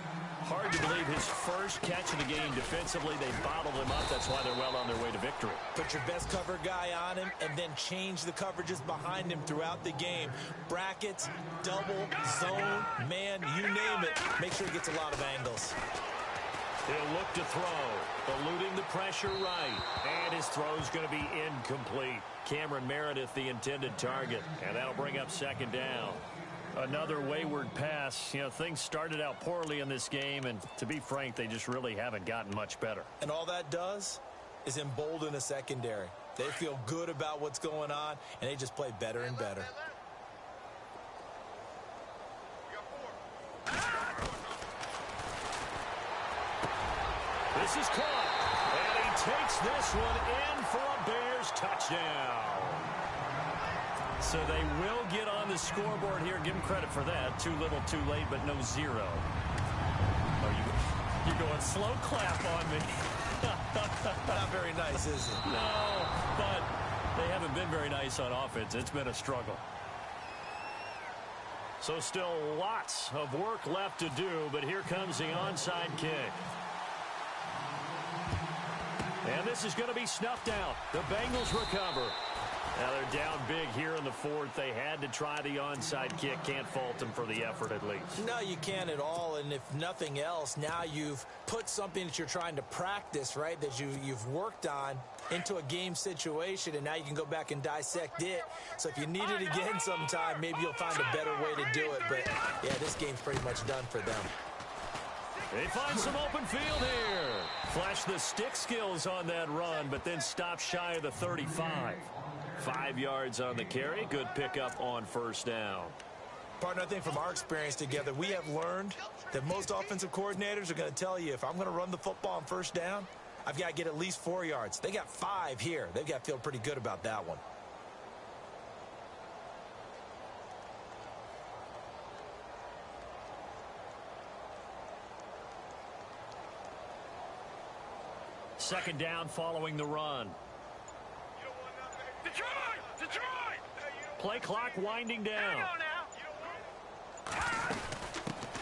Hard to believe his first catch of the game defensively. They bottled him up. That's why they're well on their way to victory. Put your best cover guy on him and then change the coverages behind him throughout the game. Brackets, double, zone, man, you name it. Make sure he gets a lot of angles. He'll look to throw, eluding the pressure right, and his throw's going to be incomplete. Cameron Meredith, the intended target, and that'll bring up 2nd down. Another wayward pass. You know, things started out poorly in this game, and to be frank, they just really haven't gotten much better. And all that does is embolden a secondary. They feel good about what's going on, and they just play better and better. This is caught, and he takes this one in for a Bears touchdown. So they will get on the scoreboard here. Give them credit for that. Too little, too late, but no 0. Oh, you're going slow clap on me. Not very nice, is it? No, but they haven't been very nice on offense. It's been a struggle. So still lots of work left to do, but here comes the onside kick. And this is going to be snuffed out. The Bengals recover. Now they're down big here in the 4th. They had to try the onside kick. Can't fault them for the effort at least. No, you can't at all. And if nothing else, now you've put something that you're trying to practice, right, that you've worked on into a game situation, and now you can go back and dissect it. So if you need it again sometime, maybe you'll find a better way to do it. But, yeah, this game's pretty much done for them. They find some open field here. Flash the stick skills on that run, but then stop shy of the 35. 5 yards on the carry. Good pickup on 1st down. Partner, I think from our experience together, we have learned that most offensive coordinators are going to tell you, if I'm going to run the football on 1st down, I've got to get at least 4 yards. They got 5 here. They've got to feel pretty good about that one. Second down following the run. Detroit! Detroit! Play clock winding down.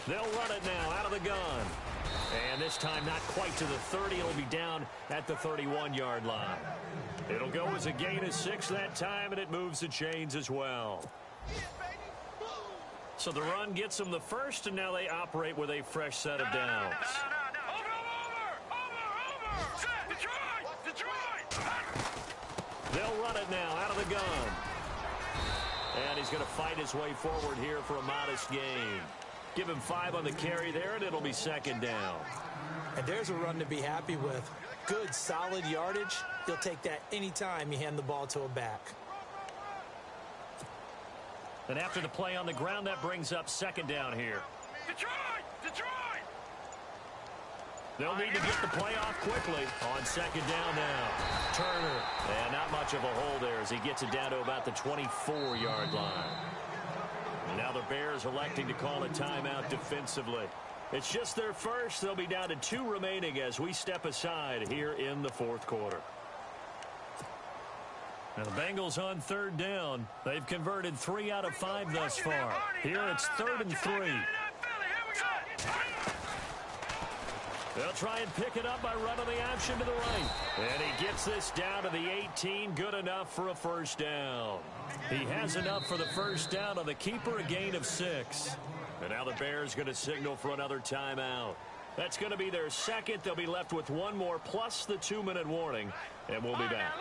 They'll run it now out of the gun. And this time not quite to the 30. It'll be down at the 31-yard line. It'll go as a gain of 6 that time, and it moves the chains as well. So the run gets them the first, and now they operate with a fresh set of downs. They'll run it now out of the gun. And he's going to fight his way forward here for a modest gain. Give him 5 on the carry there, and it'll be 2nd down. And there's a run to be happy with. Good, solid yardage. You'll take that anytime you hand the ball to a back. And after the play on the ground, that brings up second down here. Detroit! Detroit! They'll need to get the play off quickly on second down now. Turner, and not much of a hole there as he gets it down to about the 24-yard line. Now the Bears electing to call a timeout defensively. It's just their first. They'll be down to 2 remaining as we step aside here in the fourth quarter. Now the Bengals on third down. They've converted 3 out of 5 thus far. Here it's 3rd and 3. They'll try and pick it up by running the option to the right. And he gets this down to the 18. Good enough for a first down. He has enough for the first down on the keeper, a gain of 6. And now the Bears going to signal for another timeout. That's going to be their second. They'll be left with 1 more plus the 2-minute warning. And we'll be back.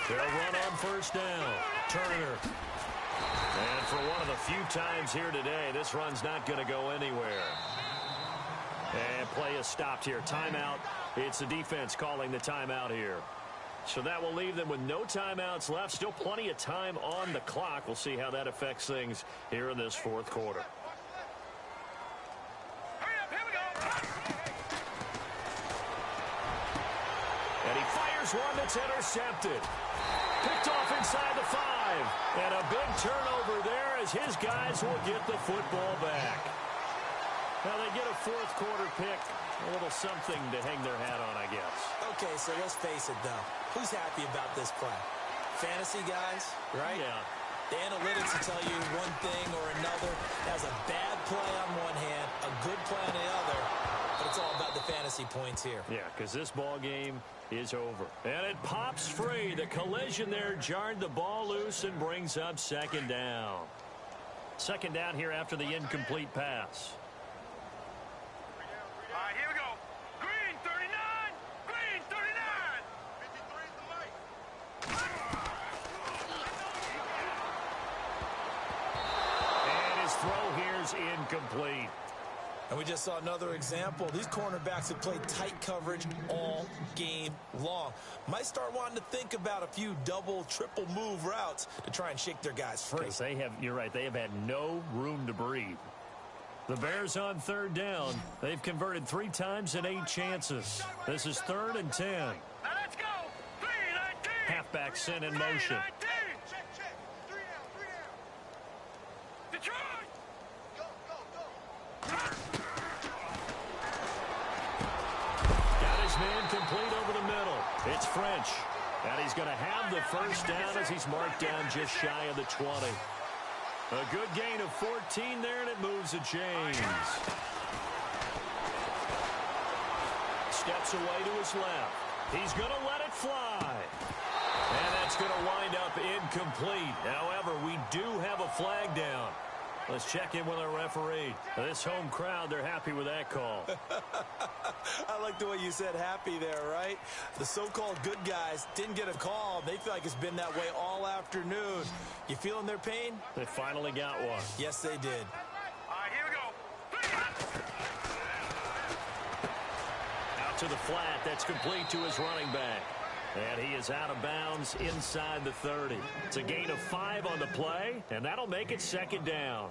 They'll run on first down. Turner. And for one of the few times here today, this run's not going to go anywhere. And play is stopped here. Timeout. It's the defense calling the timeout here. So that will leave them with no timeouts left. Still plenty of time on the clock. We'll see how that affects things here in this fourth quarter. And he fires one that's intercepted. Picked off inside the 5. And a big turnover there as his guys will get the football back. Now they get a fourth quarter pick. A little something to hang their hat on, I guess. Okay, so let's face it, though. Who's happy about this play? Fantasy guys, right? Yeah. The analytics will tell you one thing or another. That's a bad play on one hand, a good play on the other. But it's all about the fantasy points here. Yeah, because this ball game is over. And it pops free. The collision there jarred the ball loose and brings up second down. Second down here after the incomplete pass. All right, here we go. Green 39. Green 39. 53 is the light. And his throw here's incomplete. And we just saw another example. These cornerbacks have played tight coverage all game long. Might start wanting to think about a few double, triple move routes to try and shake their guys free. Because they have, you're right, they have had no room to breathe. The Bears on third down. They've converted 3 times in 8 chances. This is 3rd and 10. Now let's go. 3-19. Halfback sent in motion. 3-19. Check. 3 down. Detroit. Go. Got his man complete over the middle. It's French. And he's going to have the first down as he's marked down just shy of the 20. A good gain of 14 there, and it moves the chains. Steps away to his left. He's going to let it fly. And that's going to wind up incomplete. However, we do have a flag down. Let's check in with our referee. This home crowd, they're happy with that call. I like the way you said happy there, right? The so-called good guys didn't get a call. They feel like it's been that way all afternoon. You feeling their pain? They finally got one. Yes, they did. All right, here we go. Out to the flat. That's complete to his running back. And he is out of bounds inside the 30. It's a gain of 5 on the play, and that'll make it second down.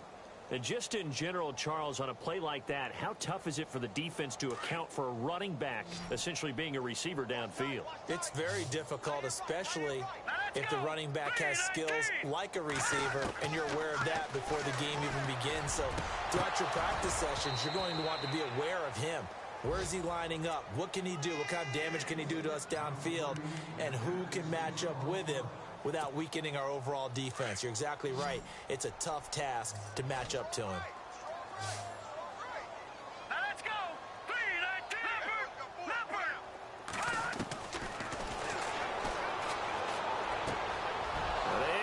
And just in general, Charles, on a play like that, how tough is it for the defense to account for a running back essentially being a receiver downfield? It's very difficult, especially if the running back has skills like a receiver, and you're aware of that before the game even begins. So throughout your practice sessions, you're going to want to be aware of him. Where is he lining up? What can he do? What kind of damage can he do to us downfield? And who can match up with him without weakening our overall defense? You're exactly right. It's a tough task to match up to him. Now let's go. 3-19.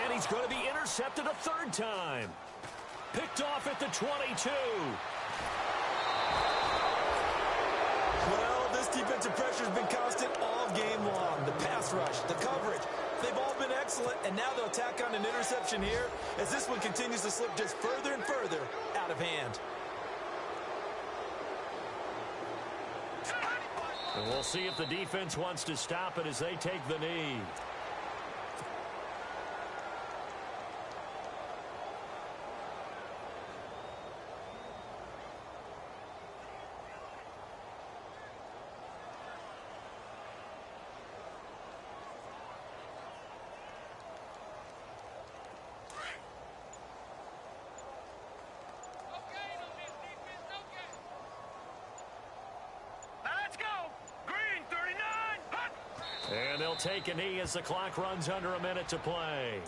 And he's going to be intercepted a 3rd time. Picked off at the 22. Well, this defensive pressure has been constant all game long. The pass rush, the coverage, they've all been excellent, and now they'll tack on an interception here as this one continues to slip just further and further out of hand. And we'll see if the defense wants to stop it as they take the knee. And they'll take a knee as the clock runs under a minute to play.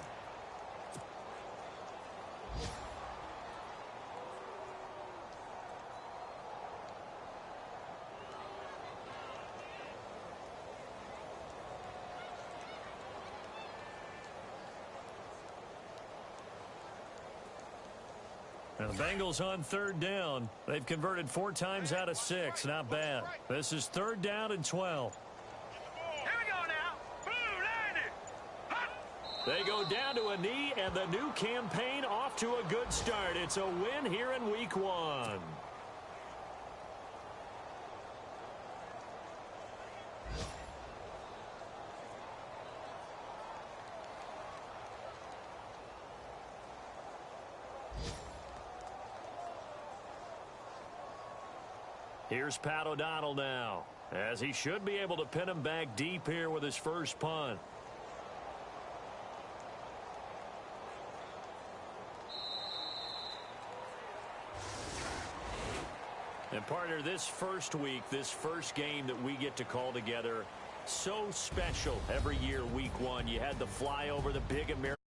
And the Bengals on third down. They've converted 4 times out of 6. Not bad. This is 3rd down and 12. They go down to a knee, and the new campaign off to a good start. It's a win here in week 1. Here's Pat O'Donnell now, as he should be able to pin him back deep here with his first punt. And partner, this first week, this first game that we get to call together, so special every year, week 1. You had the flyover, the big American.